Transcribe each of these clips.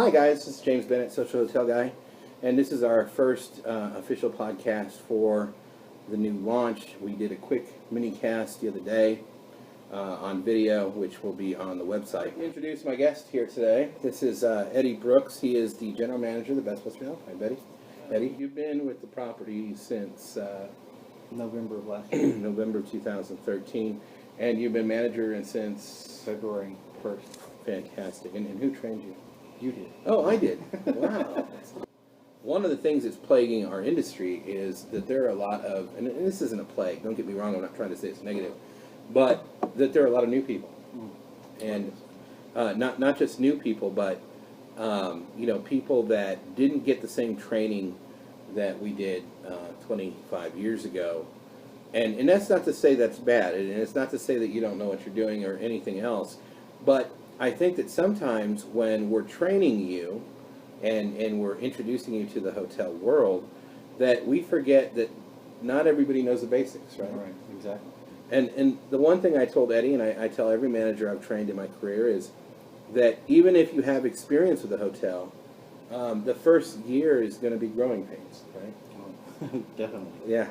Hi guys, this is James Bennett, Social Hotel Guy, and this is our first official podcast for the new launch. We did a quick mini cast the other day on video, which will be on the website. Introduce my guest here today. This is Eddie Brooks. He is the general manager of the Best Western Inn. Hi, Betty. Eddie, you've been with the property since November of last year. November 2013, and you've been manager since February 1st. Fantastic. And who trained you? You did. Oh, I did. Wow. One of the things that's plaguing our industry is that there are a lot of, and this isn't a plague, don't get me wrong, I'm not trying to say it's negative, but that there are a lot of new people. And not just new people, but people that didn't get the same training that we did 25 years ago. And that's not to say that's bad, and it's not to say that you don't know what you're doing or anything else, but I think that sometimes when we're training you and we're introducing you to the hotel world, that we forget that not everybody knows the basics, right? Right, exactly. And the one thing I told Eddie, and I tell every manager I've trained in my career, is that even if you have experience with a hotel, the first year is going to be growing pains, right? Definitely. Yeah.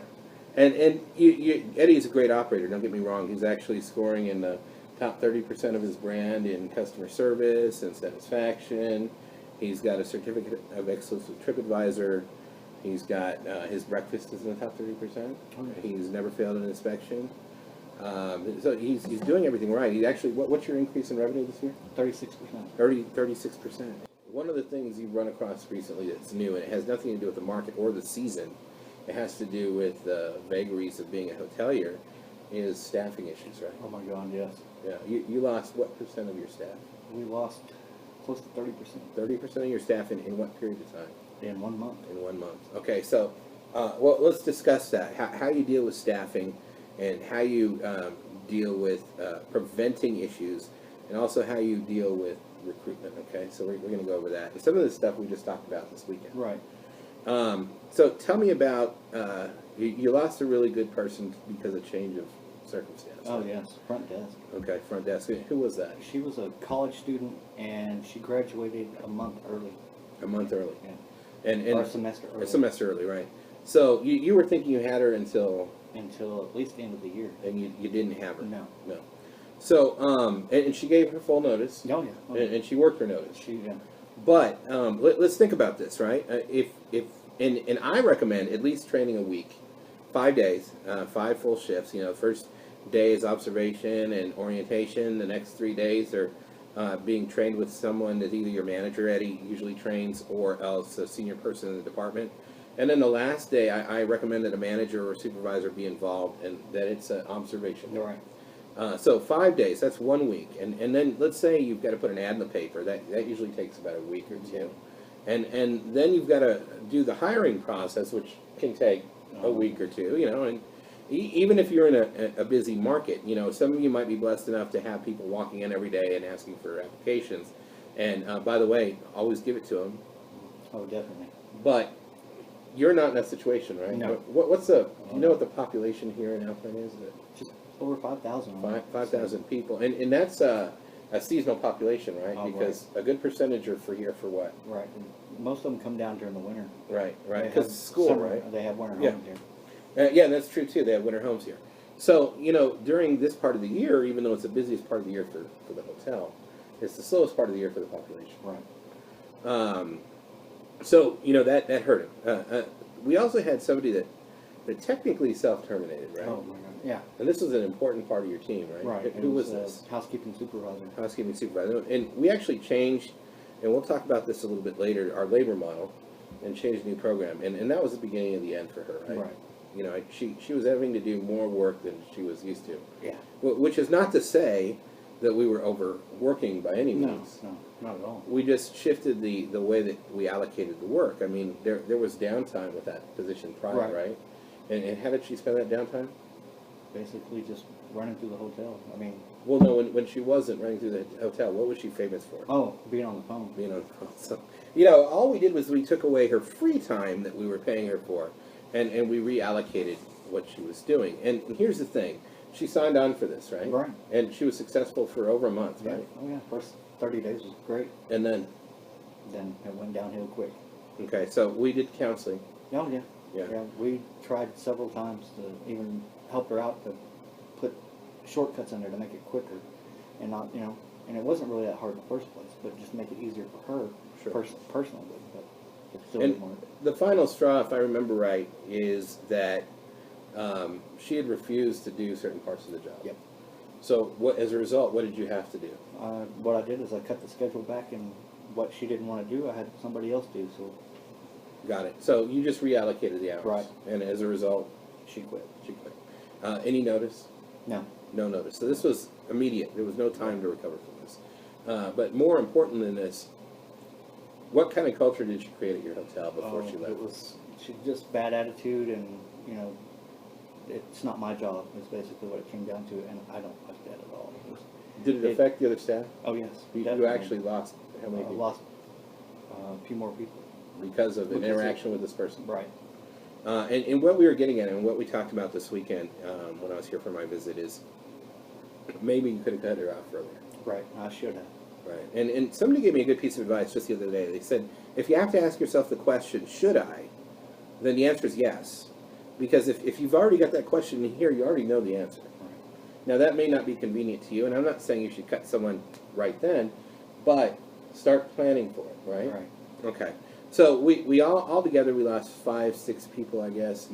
And Eddie's a great operator, don't get me wrong. He's actually scoring in the top 30% of his brand in customer service and satisfaction. He's got a certificate of excellence with TripAdvisor. He's got his breakfast is in the top 30%. Okay. He's never failed an inspection. So he's doing everything right. He actually, what's your increase in revenue this year? 36%. 36%. One of the things you've run across recently that's new, and it has nothing to do with the market or the season, it has to do with the vagaries of being a hotelier, is staffing issues, right? Oh my God, yes. Yeah, you lost what percent of your staff? We lost close to 30%. 30% of your staff in what period of time? In 1 month. In 1 month. Okay, so well, let's discuss that. How you deal with staffing, and how you deal with preventing issues, and also how you deal with recruitment. Okay, so we're going to go over that. And some of the stuff we just talked about this weekend. Right. So tell me about you lost a really good person because of change of circumstance. Oh yes, front desk. Okay, front desk. Who was that? She was a college student and she graduated a month early. A month early. Yeah. And or a semester early. A semester early, right? So you were thinking you had her until at least the end of the year. And you didn't have her. No. No. So and she gave her full notice. Oh yeah. Oh, And she worked her notice. yeah. But let's think about this, right? And I recommend at least training a week, 5 days, 5 full shifts. First day is observation and orientation. The next 3 days are being trained with someone that either your manager, Eddie, usually trains, or else a senior person in the department. And then the last day, I recommend that a manager or supervisor be involved, and that it's an observation. All right. So 5 days, that's 1 week. And then let's say you've got to put an ad in the paper. That usually takes about a week or two. And then you've got to do the hiring process, which can take a week or two, and even if you're in a busy market, some of you might be blessed enough to have people walking in every day and asking for applications. And by the way, always give it to them. Oh, definitely. But you're not in that situation, right? No. What's do you know what the population here in Alpine is? Just over 5,000. 5,000 people. And that's a seasonal population, right? Oh, because a good percentage are here for what? Right. Most of them come down during the winter. Right. They Because have school, summer, right? They have winter Yeah. homes here. Yeah, that's true too. They have winter homes here. So, during this part of the year, even though it's the busiest part of the year for the hotel, it's the slowest part of the year for the population. Right. So, that hurt him. We also had somebody that technically self-terminated, right? Oh my God. Yeah. And this was an important part of your team, right? Right. Who was this? Housekeeping supervisor. Housekeeping supervisor. And we actually changed, and we'll talk about this a little bit later, our labor model, and changed a new program. And that was the beginning of the end for her, right? Right. She was having to do more work than she was used to. Yeah. Which is not to say that we were overworking by any means. No, not at all. We just shifted the way that we allocated the work. I mean, there was downtime with that position prior, right? And how did she spend that downtime? Basically just running through the hotel. I mean... Well, no, when she wasn't running through the hotel, what was she famous for? Oh, being on the phone. Being on the phone. So, all we did was we took away her free time that we were paying her for, and we reallocated what she was doing. And here's the thing. She signed on for this, right? Right. And she was successful for over a month, right? Oh, yeah. First 30 days was great. And then then it went downhill quick. Okay, so we did counseling. Oh, yeah. Yeah. We tried several times to even help her out to put shortcuts in there to make it quicker and not, and it wasn't really that hard in the first place, but just make it easier for her Sure. personally, but it still And didn't work. the final straw, if I remember right, is that she had refused to do certain parts of the job. Yep. So what, as a result, what did you have to do? What I did is I cut the schedule back, and what she didn't want to do, I had somebody else do, so Got it. So you just reallocated the hours. Right. And as a result, she quit. she quit. Any notice? No. No notice. So this was immediate. There was no time to recover from this. But more important than this, what kind of culture did she create at your hotel before she left? She just bad attitude, and it's not my job. Is basically what it came down to, and I don't like that at all. Did it affect the other staff? Oh yes, You definitely. actually lost how many people? Lost a few more people. Because of an Because of- interaction with this person. Right. And what we were getting at, and what we talked about this weekend when I was here for my visit, is maybe you could have cut her off earlier. Right. I should have. Right. And somebody gave me a good piece of advice just the other day. They said, if you have to ask yourself the question, should I? Then the answer is yes. Because if you've already got that question in here, you already know the answer. Now, that may not be convenient to you, and I'm not saying you should cut someone right then, but start planning for it, right? Right. Okay. So we all together, we lost 5-6 people, I guess,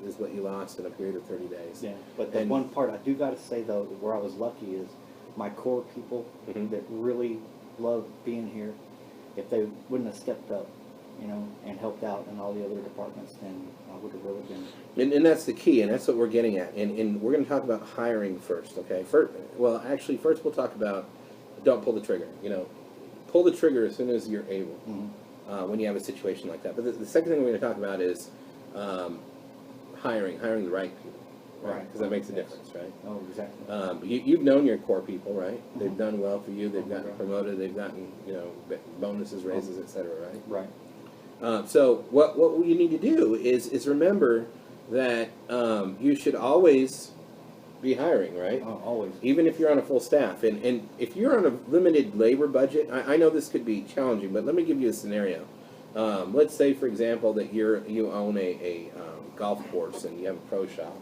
is what you lost in a period of 30 days. Yeah. But the And- one part I do got to say though, where I was lucky is my core people Mhm. that really love being here. If they wouldn't have stepped up, and helped out in all the other departments, then I would have really been. And that's the key, and that's what we're getting at. And we're going to talk about hiring first, okay? First we'll talk about don't pull the trigger. Pull the trigger as soon as you're able when you have a situation like that. But the second thing we're going to talk about is hiring the right people, right? Right. Because that makes a Yes. difference, right? Oh, exactly. You've known your core people, right? They've Mhm. done well for you. They've gotten Right. promoted. They've gotten bonuses, raises, etc. Right? Right. So what you need to do is remember that you should always be hiring, right? Oh, always. Even if you're on a full staff. And if you're on a limited labor budget, I know this could be challenging, but let me give you a scenario. Let's say, for example, that you own a golf course and you have a pro shop,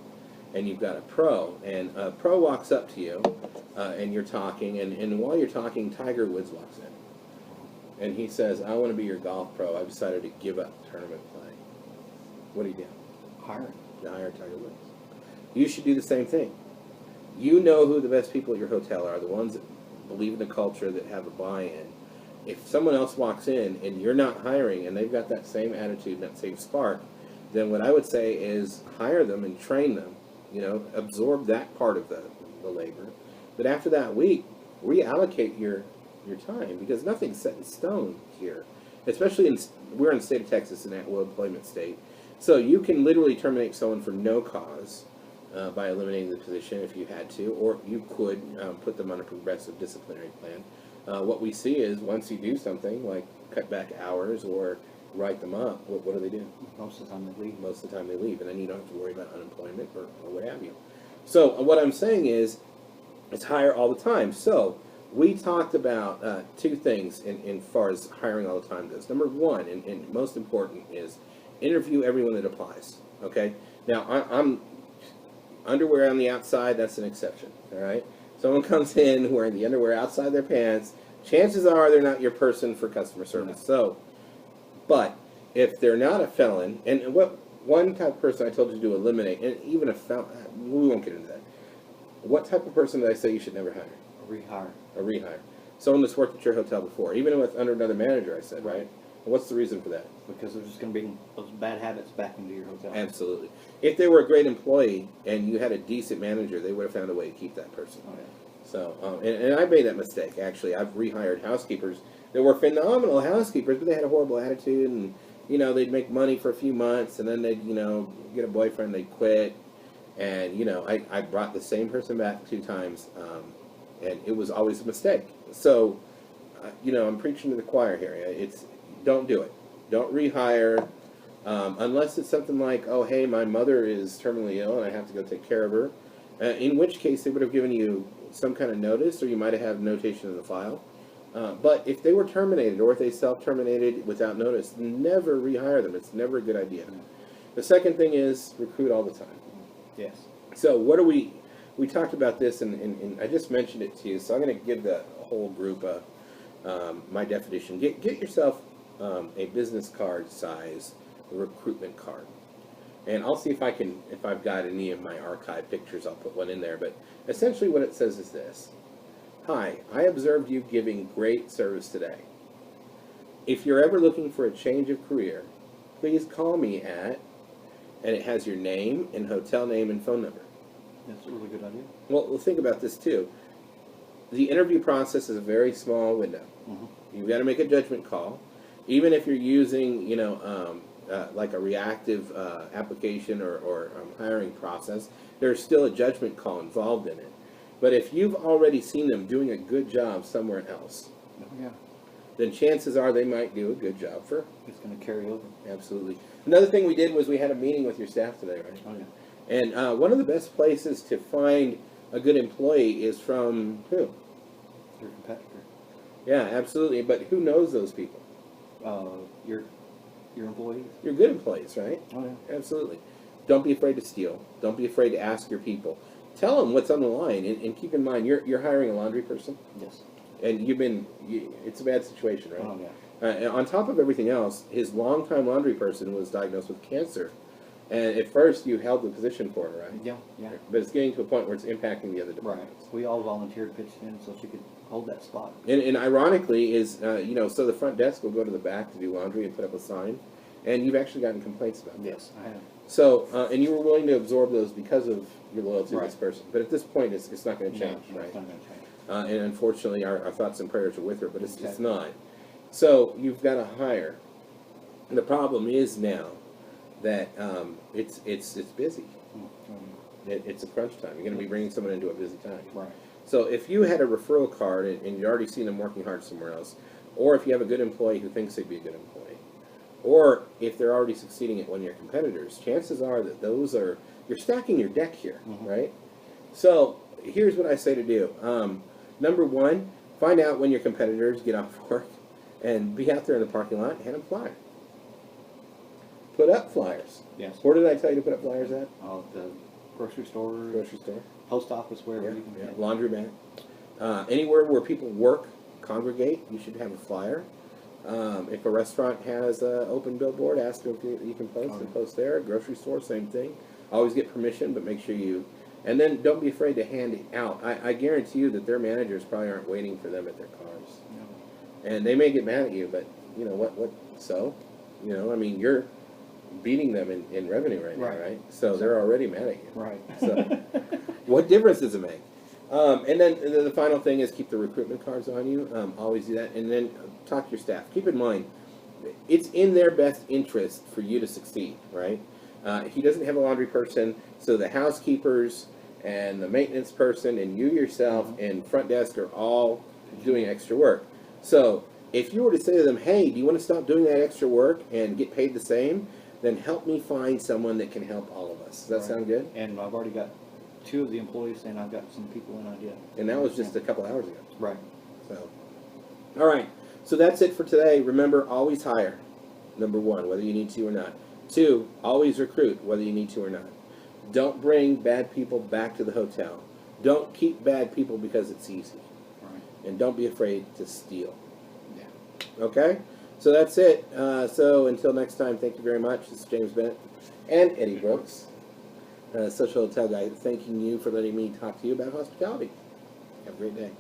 and you've got a pro, and a pro walks up to you, and you're talking, and while you're talking, Tiger Woods walks in. And he says, I want to be your golf pro. I've decided to give up tournament play. What do you do? Hiring. You hire Tiger Woods. You should do the same thing. You know who the best people at your hotel are, the ones that believe in the culture, that have a buy-in. If someone else walks in and you're not hiring and they've got that same attitude and that same spark, then what I would say is hire them and train them, absorb that part of the labor. But after that week, reallocate your time, because nothing's set in stone here. Especially we're in the state of Texas, an at-will employment state. So you can literally terminate someone for no cause by eliminating the position if you had to, or you could put them on a progressive disciplinary plan. What we see is once you do something like cut back hours or write them up, what do they do? Most of the time they leave. Most of the time they leave, and then you don't have to worry about unemployment or what have you. So what I'm saying is hire all the time. So we talked about two things in far as hiring all the time goes. Number one, and most important, is interview everyone that applies. Okay? Now, I'm underwear on the outside, that's an exception. All right? Someone comes in wearing the underwear outside their pants, chances are they're not your person for customer service. So, but if they're not a felon, and what one type of person I told you to eliminate, and even a felon, we won't get into that. What type of person did I say you should never hire? Rehire. A rehire. Someone that's worked at your hotel before, even with under another manager, I said, right? And what's the reason for that? Because they're just going to bring those bad habits back into your hotel. Absolutely. If they were a great employee and you had a decent manager, they would have found a way to keep that person. Oh, yeah. So, and I made that mistake, actually. I've rehired housekeepers that were phenomenal housekeepers, but they had a horrible attitude, and, they'd make money for a few months, and then they'd, get a boyfriend, they'd quit. And, I brought the same person back 2 times, and it was always a mistake. So, I'm preaching to the choir here. Don't do it. Don't rehire, unless it's something like, oh, hey, my mother is terminally ill and I have to go take care of her. In which case, they would have given you some kind of notice, or you might have had notation in the file. But if they were terminated or if they self-terminated without notice, never rehire them. It's never a good idea. The second thing is recruit all the time. Yes. So what do we talked about this and I just mentioned it to you, so I'm going to give the whole group my definition. Get yourself a business card size recruitment card. And I'll see if I've got any of my archive pictures, I'll put one in there. But essentially what it says is this. Hi, I observed you giving great service today. If you're ever looking for a change of career, please call me at, and it has your name and hotel name and phone number. That's a really good idea. Well, think about this too. The interview process is a very small window. Mm-hmm. You've got to make a judgment call. Even if you're using, like a reactive application or hiring process, there's still a judgment call involved in it. But if you've already seen them doing a good job somewhere else, Yeah. then chances are they might do a good job for. It's going to carry over. Absolutely. Another thing we did was we had a meeting with your staff today, right? Oh, yeah. And one of the best places to find a good employee is from who? Your competitor. Yeah, absolutely. But who knows those people? Your employees. You're good employees, right? Oh, yeah. Absolutely. Don't be afraid to steal. Don't be afraid to ask your people. Tell them what's on the line, and keep in mind you're hiring a laundry person, Yes. and it's a bad situation, right? Oh, yeah. And on top of everything else, his longtime laundry person was diagnosed with cancer, and at first you held the position for her, right? Yeah, yeah. But it's getting to a point where it's impacting the other Right. departments. We all volunteered, pitched in, so she could hold that spot. And ironically is, so the front desk will go to the back to do laundry and put up a sign, and you've actually gotten complaints about that. Yes, I have. So, and you were willing to absorb those because of your loyalty to this Right. person. But at this point, it's not going to change, No, right? it's not going to change. And unfortunately, our thoughts and prayers are with her, but it's Exactly. not. So you've got to hire. And the problem is now that it's busy. It's a crunch time. You're going to be bringing someone into a busy time. Right. So if you had a referral card and you've already seen them working hard somewhere else, or if you have a good employee who thinks they'd be a good employee, or if they're already succeeding at one of your competitors, chances are that you're stacking your deck here, Mhm. right? So here's what I say to do. Number one, find out when your competitors get off work and be out there in the parking lot and hand them flyers. Put up flyers. Yes. Where did I tell you to put up flyers at? The grocery store, Grocery store. post office, wherever Yeah, you can yeah. get. Laundromat. Anywhere where people work, congregate, you should have a flyer. If a restaurant has an open billboard, ask them if you can post and post there. Grocery store, same thing. Always get permission, but make sure you... And then don't be afraid to hand it out. I guarantee you that their managers probably aren't waiting for them at their cars. No. And they may get mad at you, but you know what so? I mean, you're beating them in revenue right now, Right. right? So they're already mad at you. Right. So what difference does it make? And then the final thing is keep the recruitment cards on you. Always do that. And then talk to your staff. Keep in mind, it's in their best interest for you to succeed, right? He doesn't have a laundry person, so the housekeepers and the maintenance person and you yourself and front desk are all doing extra work. So if you were to say to them, hey, do you want to stop doing that extra work and get paid the same? Then help me find someone that can help all of us. Does that Right. sound good? And I've already got 2 of the employees saying I've got some people in idea. And that was just a couple hours ago. Right. So, all right. So that's it for today. Remember, always hire. Number 1, whether you need to or not. 2, always recruit, whether you need to or not. Don't bring bad people back to the hotel. Don't keep bad people because it's easy. Right. And don't be afraid to steal. Yeah. Okay? So that's it. So until next time, thank you very much. This is James Bennett and Eddie Brooks, Social Hotel Guy, thanking you for letting me talk to you about hospitality. Have a great day.